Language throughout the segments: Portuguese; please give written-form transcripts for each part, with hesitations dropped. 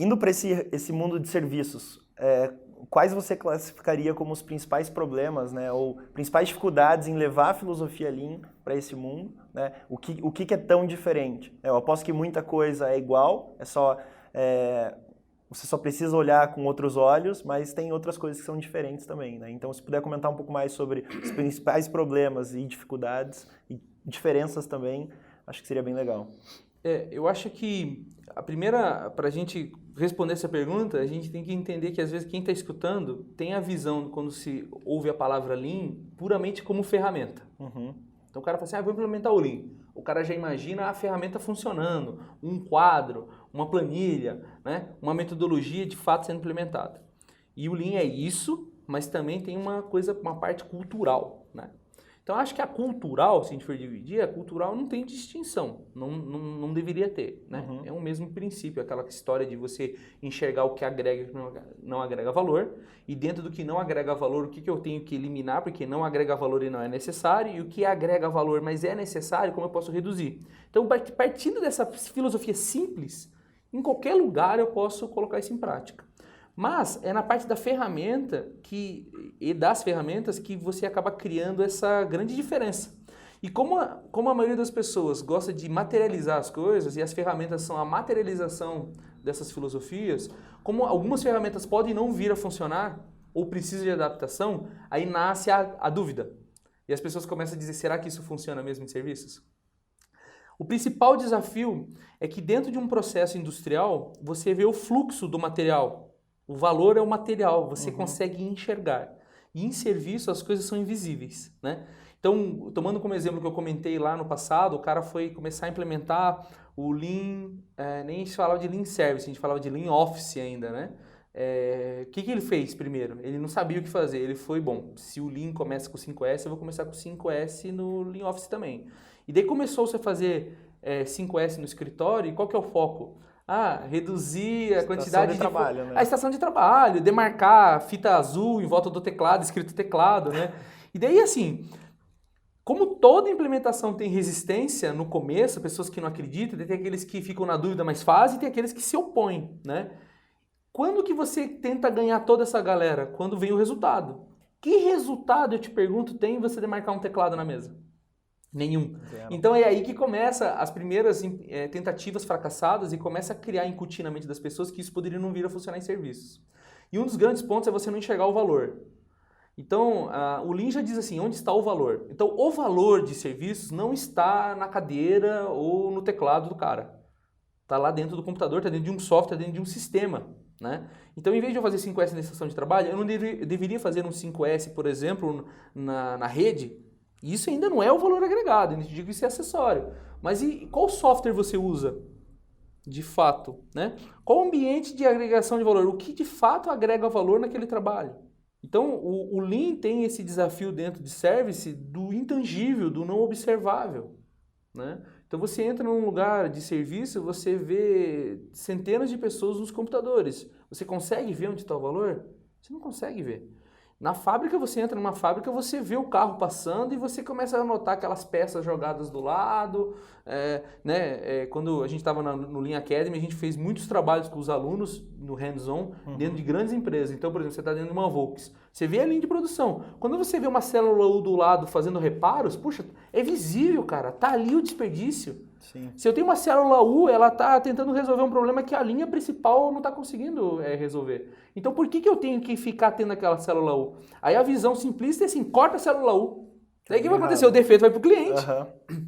Indo para esse mundo de serviços, quais você classificaria como os principais problemas, né, ou principais dificuldades em levar a filosofia Lean para esse mundo? Né? O que é tão diferente? Eu aposto que muita coisa é igual, você só precisa olhar com outros olhos, mas tem outras coisas que são diferentes também. Né? Então, se puder comentar um pouco mais sobre os principais problemas e dificuldades e diferenças também, acho que seria bem legal. Eu acho que para a gente responder essa pergunta, a gente tem que entender que às vezes quem está escutando tem a visão, quando se ouve a palavra Lean, puramente como ferramenta. Uhum. Então o cara fala assim, vou implementar o Lean. O cara já imagina a ferramenta funcionando, um quadro, uma planilha, né? Uma metodologia de fato sendo implementada. E o Lean é isso, mas também tem uma parte cultural, né? Então, acho que a cultural, se a gente for dividir, a cultural não tem distinção, não deveria ter, né? Uhum. É o mesmo princípio, aquela história de você enxergar o que agrega e o que não agrega valor, e dentro do que não agrega valor, o que eu tenho que eliminar, porque não agrega valor e não é necessário, e o que agrega valor, mas é necessário, como eu posso reduzir. Então, partindo dessa filosofia simples, em qualquer lugar eu posso colocar isso em prática. Mas é na parte da ferramenta e das ferramentas que você acaba criando essa grande diferença. E como a maioria das pessoas gosta de materializar as coisas, e as ferramentas são a materialização dessas filosofias, como algumas ferramentas podem não vir a funcionar, ou precisam de adaptação, aí nasce a dúvida. E as pessoas começam a dizer, será que isso funciona mesmo em serviços? O principal desafio é que dentro de um processo industrial, você vê o fluxo do material. O valor é o material, você consegue enxergar. E em serviço as coisas são invisíveis, né? Então, tomando como exemplo que eu comentei lá no passado, o cara foi começar a implementar o Lean, nem a gente falava de Lean Service, a gente falava de Lean Office ainda, né? O que ele fez primeiro? Ele não sabia o que fazer, ele foi, se o Lean começa com 5S, eu vou começar com 5S no Lean Office também. E daí começou-se a fazer 5S no escritório, e qual que é o foco? Reduzir a quantidade de trabalho, né? A estação de trabalho, demarcar fita azul em volta do teclado, escrito teclado, né? E daí, assim, como toda implementação tem resistência no começo, pessoas que não acreditam, tem aqueles que ficam na dúvida, mas fazem, e tem aqueles que se opõem, né? Quando que você tenta ganhar toda essa galera? Quando vem o resultado. Que resultado, eu te pergunto, tem você demarcar um teclado na mesa? Nenhum. Zero. Então é aí que começa as primeiras tentativas fracassadas e começa a criar, incutir na mente das pessoas que isso poderia não vir a funcionar em serviços. E um dos grandes pontos é você não enxergar o valor. Então, o Lean já diz assim, onde está o valor? Então, o valor de serviços não está na cadeira ou no teclado do cara. Está lá dentro do computador, está dentro de um software, dentro de um sistema. Né? Então, em vez de eu fazer 5S na estação de trabalho, eu não deveria fazer um 5S, por exemplo, na rede. E isso ainda não é o valor agregado, eu digo que isso é acessório. Mas e qual software você usa, de fato? Né? Qual ambiente de agregação de valor? O que de fato agrega valor naquele trabalho? Então, o Lean tem esse desafio dentro de service do intangível, do não observável. Né? Então, você entra num lugar de serviço, você vê centenas de pessoas nos computadores. Você consegue ver onde está o valor? Você não consegue ver. Na fábrica, você entra numa fábrica, você vê o carro passando e você começa a notar aquelas peças jogadas do lado. Quando a gente estava no Lean Academy, a gente fez muitos trabalhos com os alunos no hands-on dentro de grandes empresas. Então, por exemplo, você está dentro de uma Volks, você vê a linha de produção. Quando você vê uma célula U do lado fazendo reparos, puxa, é visível, cara, tá ali o desperdício. Sim. Se eu tenho uma célula U, ela está tentando resolver um problema que a linha principal não está conseguindo resolver. Então, por que eu tenho que ficar tendo aquela célula U? Aí a visão simplista é assim, corta a célula U. Daí o que vai acontecer? O defeito vai para o cliente.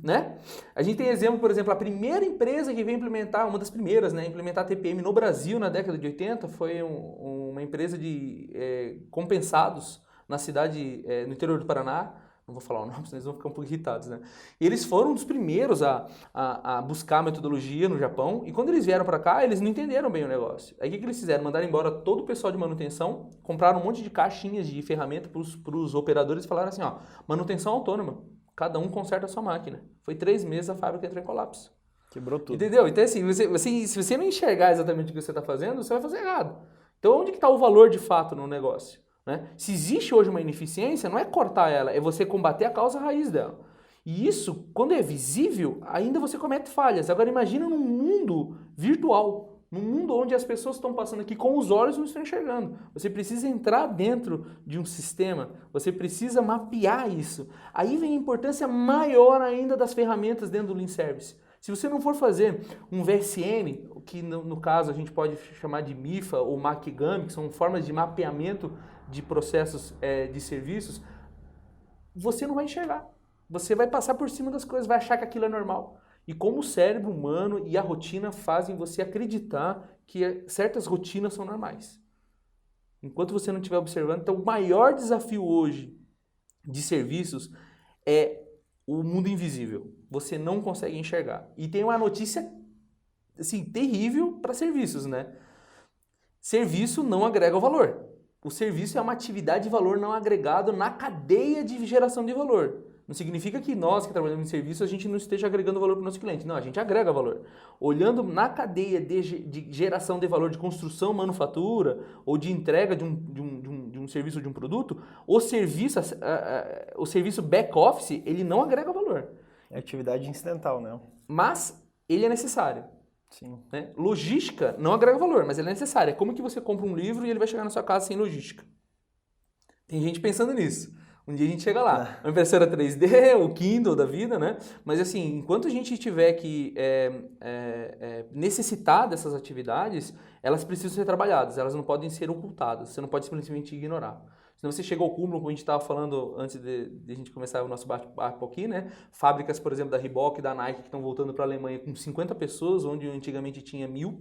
Né? A gente tem exemplo, por exemplo, a primeira empresa que veio implementar, uma das primeiras, né, implementar TPM no Brasil na década de 80, foi uma empresa de compensados na cidade, no interior do Paraná. Não vou falar o nome, senão eles vão ficar um pouco irritados, né? E eles foram um dos primeiros a buscar a metodologia no Japão, e quando eles vieram para cá, eles não entenderam bem o negócio. Aí o que eles fizeram? Mandaram embora todo o pessoal de manutenção, compraram um monte de caixinhas de ferramenta para os operadores e falaram assim, manutenção autônoma, cada um conserta a sua máquina. Foi 3 meses, a fábrica entrou em colapso. Quebrou tudo. Entendeu? Então assim, se você não enxergar exatamente o que você está fazendo, você vai fazer errado. Então onde que está o valor de fato no negócio? Né? Se existe hoje uma ineficiência, não é cortar ela, é você combater a causa raiz dela. E isso, quando é visível, ainda você comete falhas. Agora imagina num mundo virtual, Num mundo onde as pessoas estão passando aqui com os olhos e não estão enxergando. Você precisa entrar dentro de um sistema, você precisa mapear isso. Aí vem a importância maior ainda das ferramentas dentro do Lean Service. Se você não for fazer um VSM, que no caso a gente pode chamar de MIFA ou Makigami, que são formas de mapeamento de processos de serviços, você não vai enxergar. Você vai passar por cima das coisas, vai achar que aquilo é normal. E como o cérebro humano e a rotina fazem você acreditar que certas rotinas são normais. Enquanto você não estiver observando, então o maior desafio hoje de serviços é o mundo invisível. Você não consegue enxergar. E tem uma notícia assim, terrível para serviços, né? Serviço não agrega valor. O serviço é uma atividade de valor não agregado na cadeia de geração de valor. Não significa que nós que trabalhamos em serviço, a gente não esteja agregando valor para o nosso cliente. Não, a gente agrega valor. Olhando na cadeia de geração de valor, de construção, manufatura, ou de entrega de um serviço, de um produto, o serviço back-office, ele não agrega valor. É atividade incidental, né? Mas ele é necessário. Sim. Né? Logística não agrega valor, mas ele é necessário. É como que você compra um livro e ele vai chegar na sua casa sem logística. Tem gente pensando nisso. Um dia a gente chega lá. Uma impressora 3D, o Kindle da vida, né? Mas assim, enquanto a gente tiver que necessitar dessas atividades, elas precisam ser trabalhadas, elas não podem ser ocultadas, você não pode simplesmente ignorar. Senão você chega ao cúmulo, como a gente estava falando antes de a gente começar o nosso bate-papo aqui, né? Fábricas, por exemplo, da Reebok e da Nike que estão voltando para a Alemanha com 50 pessoas, onde antigamente tinha 1.000,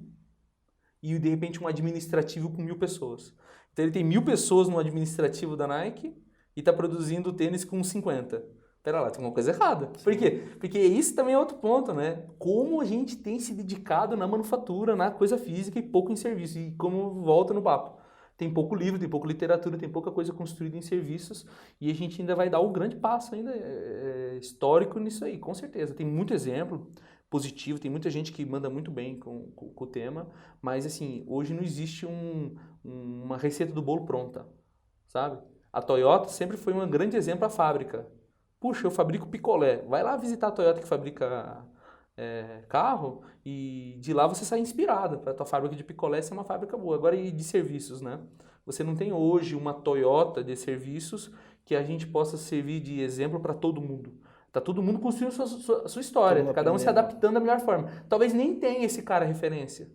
e de repente um administrativo com 1.000 pessoas. Então ele tem 1.000 pessoas no administrativo da Nike e está produzindo tênis com 50. Pera lá, tem uma coisa errada. Sim. Por quê? Porque isso também é outro ponto, né? Como a gente tem se dedicado na manufatura, na coisa física e pouco em serviço. E como volta no papo. Tem pouco livro, tem pouca literatura, tem pouca coisa construída em serviços e a gente ainda vai dar o grande passo ainda histórico nisso aí, com certeza. Tem muito exemplo positivo, tem muita gente que manda muito bem com o tema, mas assim, hoje não existe uma receita do bolo pronta, sabe? A Toyota sempre foi um grande exemplo à fábrica. Puxa, eu fabrico picolé. Vai lá visitar a Toyota que fabrica carro e de lá você sai inspirado para a tua fábrica de picolé ser uma fábrica boa. Agora, e de serviços, né? Você não tem hoje uma Toyota de serviços que a gente possa servir de exemplo para todo mundo. Tá todo mundo construindo sua história, cada um se adaptando da melhor forma. Talvez nem tenha esse cara referência.